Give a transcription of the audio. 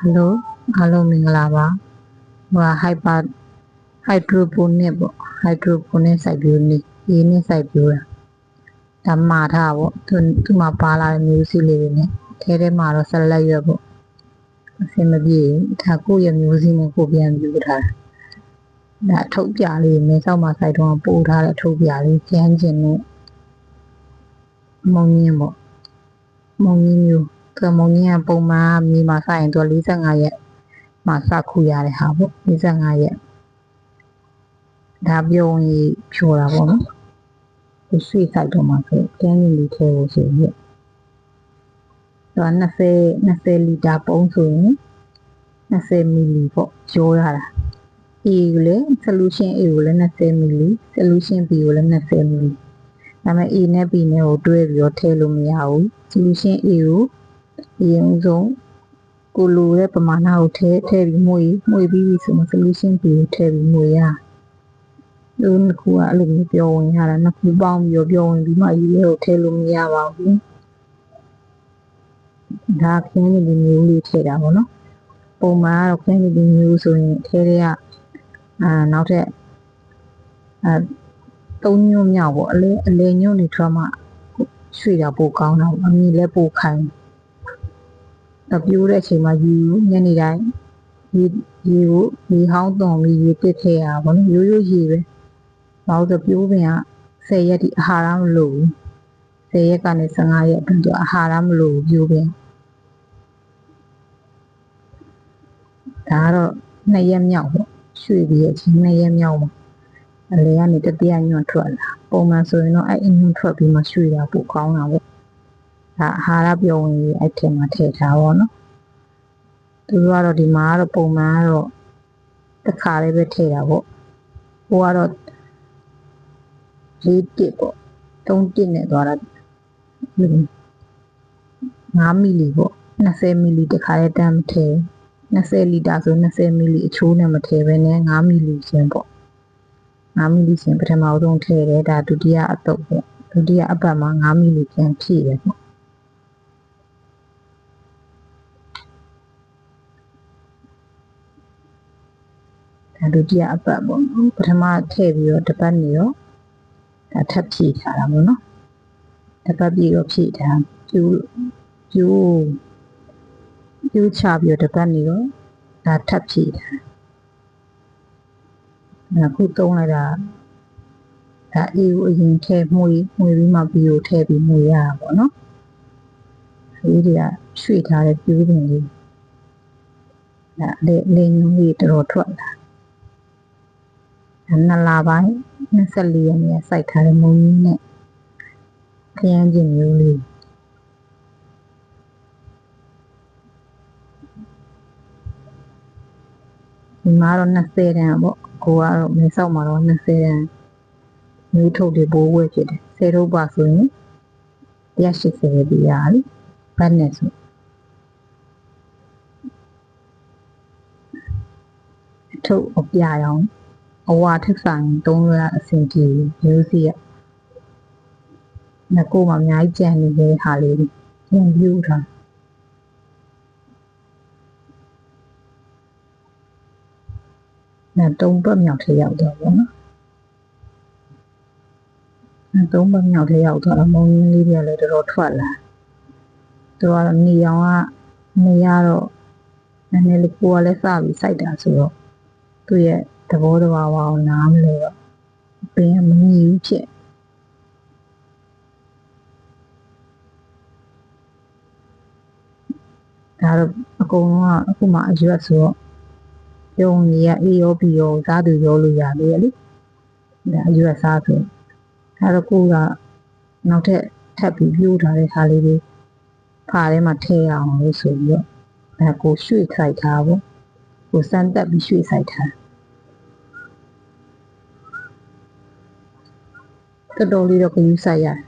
Hello အားလုံးမင်္ဂလာပါဟိုhydroponic ပေါ့ hydroponic စိုက်ပျိုးနည်းရေနဲ့စိုက်ပျိုးတာဒါမှာထားပေါ့သူမှာပါလာတဲ့မျိုးစေ့လေးတွေနဲ့ထဲမှာတော့ဆက်လက်ရွက်ပေါ့အဆင်မပြေဒါကိုယ့်ရဲ့မျိုးစေ့နဲ့ကိုပြန်ပြိုးထားတာဒါထုတ်ပြလေးမင်းဆောက်မှာစိုက်တော့ပို့ထားတဲ့ထုတ်ပြလေးကျန်းကျင်နဲ့မုံညင်းပေါ့မုံညင်းမျိုးမုံညင်းကပုံမှန်မြေမှာစိုက်ရင်သူ45ရက်မှာစခုရတဲ့ဟာပေါ့45ရက်ဒါပြုံးကြီးဖြိုးတာပေါ့နော်ဒီဆွေးစိုက်တော့မှာဆိုကျန်းကျင်လေးထဲကိုဆိုရက်တော့20လီတာပုံးဆိုရင်20မီလီပေါ့ကျိုးရတာ A ကိုလည်း solution A ကိုလည်း20မီလီ solution B ကိုလည်း20မီလီဒါပေမဲ့ A နဲ့ B နဲ့ကိုတွဲပြီးတော့ထည့်လို့မရဘူး solution A ကိုအရင်ဆုံးကိုလိုတဲ့ပမာဏကိုထည့်ပြီးမှုပြီးပြီဆိုမှ solution B ကိုထည့်ပြီးမှုရလို့နှစ်ခုကအဲ့လိုမျိုးပြောဝင်ရတာနှစ်ခုပေါင်းပြီးပြောဝင်ပြီးမှရေကိုထည့်လို့မရပါဘူးဒါခင်းနေမျိုးလေးထည့်တာပေါ့နော်ပုံမှန်ကတော့ခင်းနေမျိုးဆိုရင်ထဲတွေကနောက်ထပ်3ညွန့်မြောက်ပေါ့အလဲညွန့်နေထွက်မှရွှေ့တာပိုကောင်းတာပေါ့အမြင်လည်းပိုခိုင်ပြိုးတဲ့အချိန်မှာယူညနေတိုင်းရေကိုရေဟောင်းသွန်ပြီးရေပစ်ထည့်ရပါဘောနော်ရိုးရေပဲဘာလို့ဆိုပြိုးပင်က10ရက်ဒီအာဟာရမလို့ဘူး10ရက်ကနေ15ရက်အတွင်းသူအာဟာရမလို့ပြိုးပင်ဒါကတော့2ရက်မြောက်ပေါ့ရွှေ့ပြီးအချိန်2ရက်မြောက်မှာအလဲကနေတတိယညွန့်ထွက်လာပုံမှန်ဆိုရင်တော့အဲ့ညွန့်ထွက်ပြီးမှရွှေ့တာပိုကောင်းတာပေါ့ဒါအာဟာရပြောင်းဝင်ပြီးအဲ့ထဲမှာထည့်ထားပါတော့သူတို့ကတော့ဒီမှာကတော့ပုံမှန်ကတော့တစ်ခါလေးပဲထည့်တာပေါ့ဟိုကတော့4တစ်ပေါ့3တစ်နဲ့သွားတာ5မီလီပေါ့20မီလီတစ်ခါလေးတန်းမထည့်20လီတာဆို20မီလီအချိုးနဲ့မထည့်ဘဲနဲ့5မီလီရှင်ပေါ့5မီလီရှင်ပထမဆုံးထည့်တယ်ဒါဒုတိယအတုပ်ပေါ့ဒုတိယအပတ်မှာ5မီလီပြန်ဖြည့်တယ်ပေါ့ဒုတိယအပတ်ပေါ့ပထမထည့်ပြီးတော့တစ်ပတ်နေတော့ဒါထပ်ဖြည့်ထားတာပေါ့နော်တစ်ပတ်ပြီးတော့ဖြည့်ထားပြိုးချပြီးတော့တစ်ပတ်နေတော့ဒါထပ်ဖြည့်ထားအခုသုံးလိုက်တာဒါအေးကိုအရင်ထည့်မှုပြီးမှပြီးကိုထည့်ပြီးမှုရတာပေါ့နော်ဒီတွေကရွှေ့ထားတဲ့ပြိုးပင်လေးဒါလေညုံလေးတော်ထွက်လာ2လပိုင်း24ရက်နေ့စိုက်ထားတဲ့မုံကြီးနဲ့ခရမ်းကျင်မျိုးလေးဒီမှာတော့20တန်းပေါ့ကိုကတော့မဲဆောက်မှာတော့20တန်းမျိုးထုတ်တွေဘိုးဝဲဖြစ်တယ်10ထုတ်ပါဆိုရင်180ပဲပြရလीဘတ်နဲ့ဆိုထုတ်အပြရောင်အဝါထက်ဆိုင်သုံးရအဆင်ပြေမျိုးစီရငါကိုမှအများကြီးကြံနေတဲ့ဟာလေးပြန်ပြူထား3ပတ်မြောက်ထရောက်တော့ဗောနော်3ပတ်မြောက်ထရောက်တော့မုံရင်းလေးတွေလည်းတော်ထွက်လာသူကတော့နေအောင်ကနေရတော့နည်းနည်းလေးကိုကလည်းစပြီးစိုက်တာဆိုတော့သူ့ရဲ့သဘောတဘာဝကိုနားမလဲတော့ပင်မမြည်ဘူးဖြစ်ဒါတော့အကုန်လုံးကအခုမှအရွက်ဆိုတော့ပြုံးကြီးကအေးရောပြီးရောစားသူရောလို့ရတယ်လေဒါအရွက်စားဆိုဒါတော့ကိုကနောက်ထပ်ပြီးပြိုးထားတဲ့ဟာလေးတွေဖာထဲမှာထည့်အောင်လို့ဆိုပြီးတော့ဒါကိုရွှေ့ခိုက်ထားပေါ့ကိုစမ်းတက်ပြီးရွှေ့ဆိုင်ထားတော်တော်လေးတော့ကယူဆိုင်ရတယ်